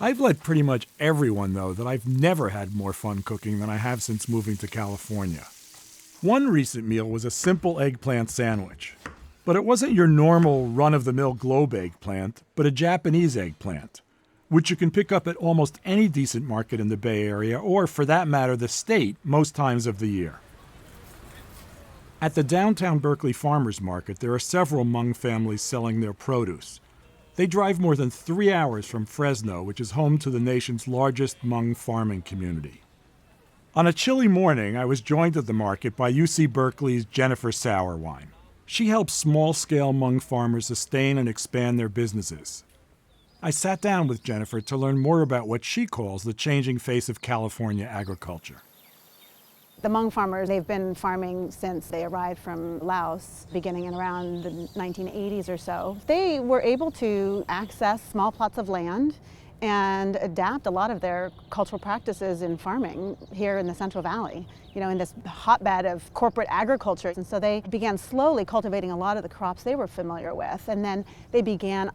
I've let pretty much everyone know that I've never had more fun cooking than I have since moving to California. One recent meal was a simple eggplant sandwich. But it wasn't your normal run-of-the-mill globe eggplant, but a Japanese eggplant, which you can pick up at almost any decent market in the Bay Area, or for that matter, the state, most times of the year. At the downtown Berkeley Farmers Market, there are several Hmong families selling their produce. They drive more than 3 hours from Fresno, which is home to the nation's largest Hmong farming community. On a chilly morning, I was joined at the market by UC Berkeley's Jennifer Sauerwein. She helps small-scale Hmong farmers sustain and expand their businesses. I sat down with Jennifer to learn more about what she calls the changing face of California agriculture. The Hmong farmers, they've been farming since they arrived from Laos, beginning in around the 1980s or so. They were able to access small plots of land and adapt a lot of their cultural practices in farming here in the Central Valley, in this hotbed of corporate agriculture. And so they began slowly cultivating a lot of the crops they were familiar with, and then they began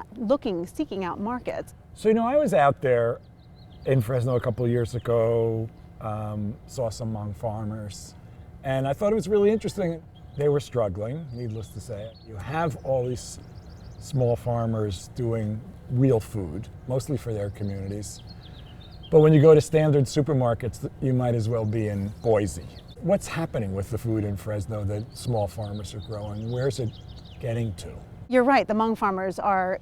seeking out markets. So, I was out there in Fresno a couple of years ago, saw some Hmong farmers, and I thought it was really interesting. They were struggling, needless to say. You have all these small farmers doing real food, mostly for their communities. But when you go to standard supermarkets, you might as well be in Boise. What's happening with the food in Fresno that small farmers are growing? Where's it getting to? You're right, the Hmong farmers are,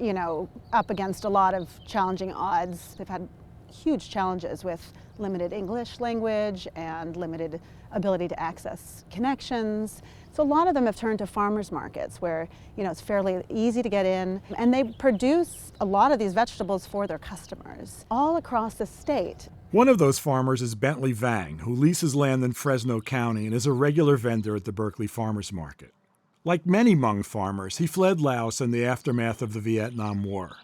up against a lot of challenging odds. They've had huge challenges with limited English language and limited ability to access connections. So a lot of them have turned to farmers markets where, it's fairly easy to get in, and they produce a lot of these vegetables for their customers all across the state. One of those farmers is Bentley Vang, who leases land in Fresno County and is a regular vendor at the Berkeley Farmers Market. Like many Hmong farmers, he fled Laos in the aftermath of the Vietnam War.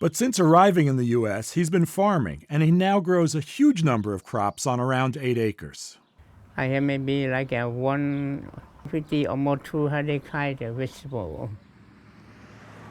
But since arriving in the U.S., he's been farming, and he now grows a huge number of crops on around 8 acres. I have maybe like 150 or more 200 kind of vegetable.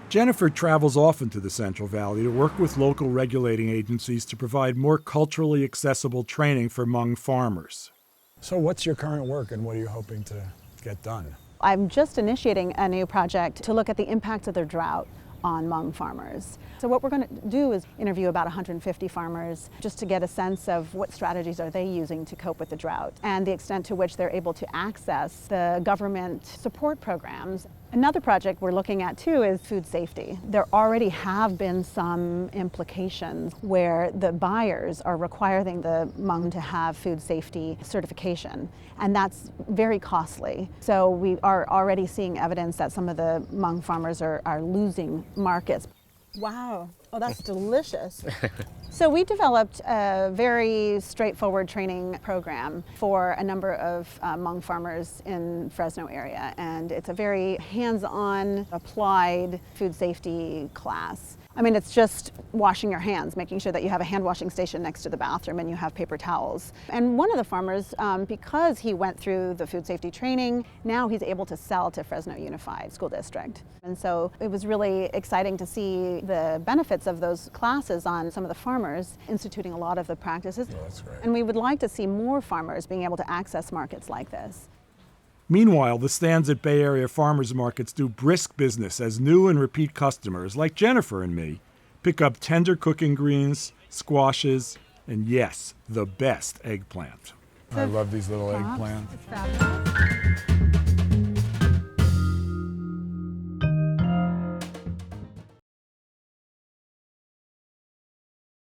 Jennifer travels often to the Central Valley to work with local regulating agencies to provide more culturally accessible training for Hmong farmers. So what's your current work, and what are you hoping to get done? I'm just initiating a new project to look at the impacts of the drought on Hmong farmers. So what we're going to do is interview about 150 farmers just to get a sense of what strategies are they using to cope with the drought and the extent to which they're able to access the government support programs. Another project we're looking at too is food safety. There already have been some implications where the buyers are requiring the Hmong to have food safety certification, and that's very costly. So we are already seeing evidence that some of the Hmong farmers are losing markets. Wow, oh, that's delicious. So we developed a very straightforward training program for a number of Hmong farmers in Fresno area, and it's a very hands-on, applied food safety class. I mean, it's just washing your hands, making sure that you have a hand washing station next to the bathroom and you have paper towels. And one of the farmers, because he went through the food safety training, now he's able to sell to Fresno Unified School District. And so it was really exciting to see the benefits of those classes on some of the farmers instituting a lot of the practices. Oh, that's great. And we would like to see more farmers being able to access markets like this. Meanwhile, the stands at Bay Area farmers markets do brisk business as new and repeat customers, like Jennifer and me, pick up tender cooking greens, squashes, and yes, the best eggplant. I love these little eggplants.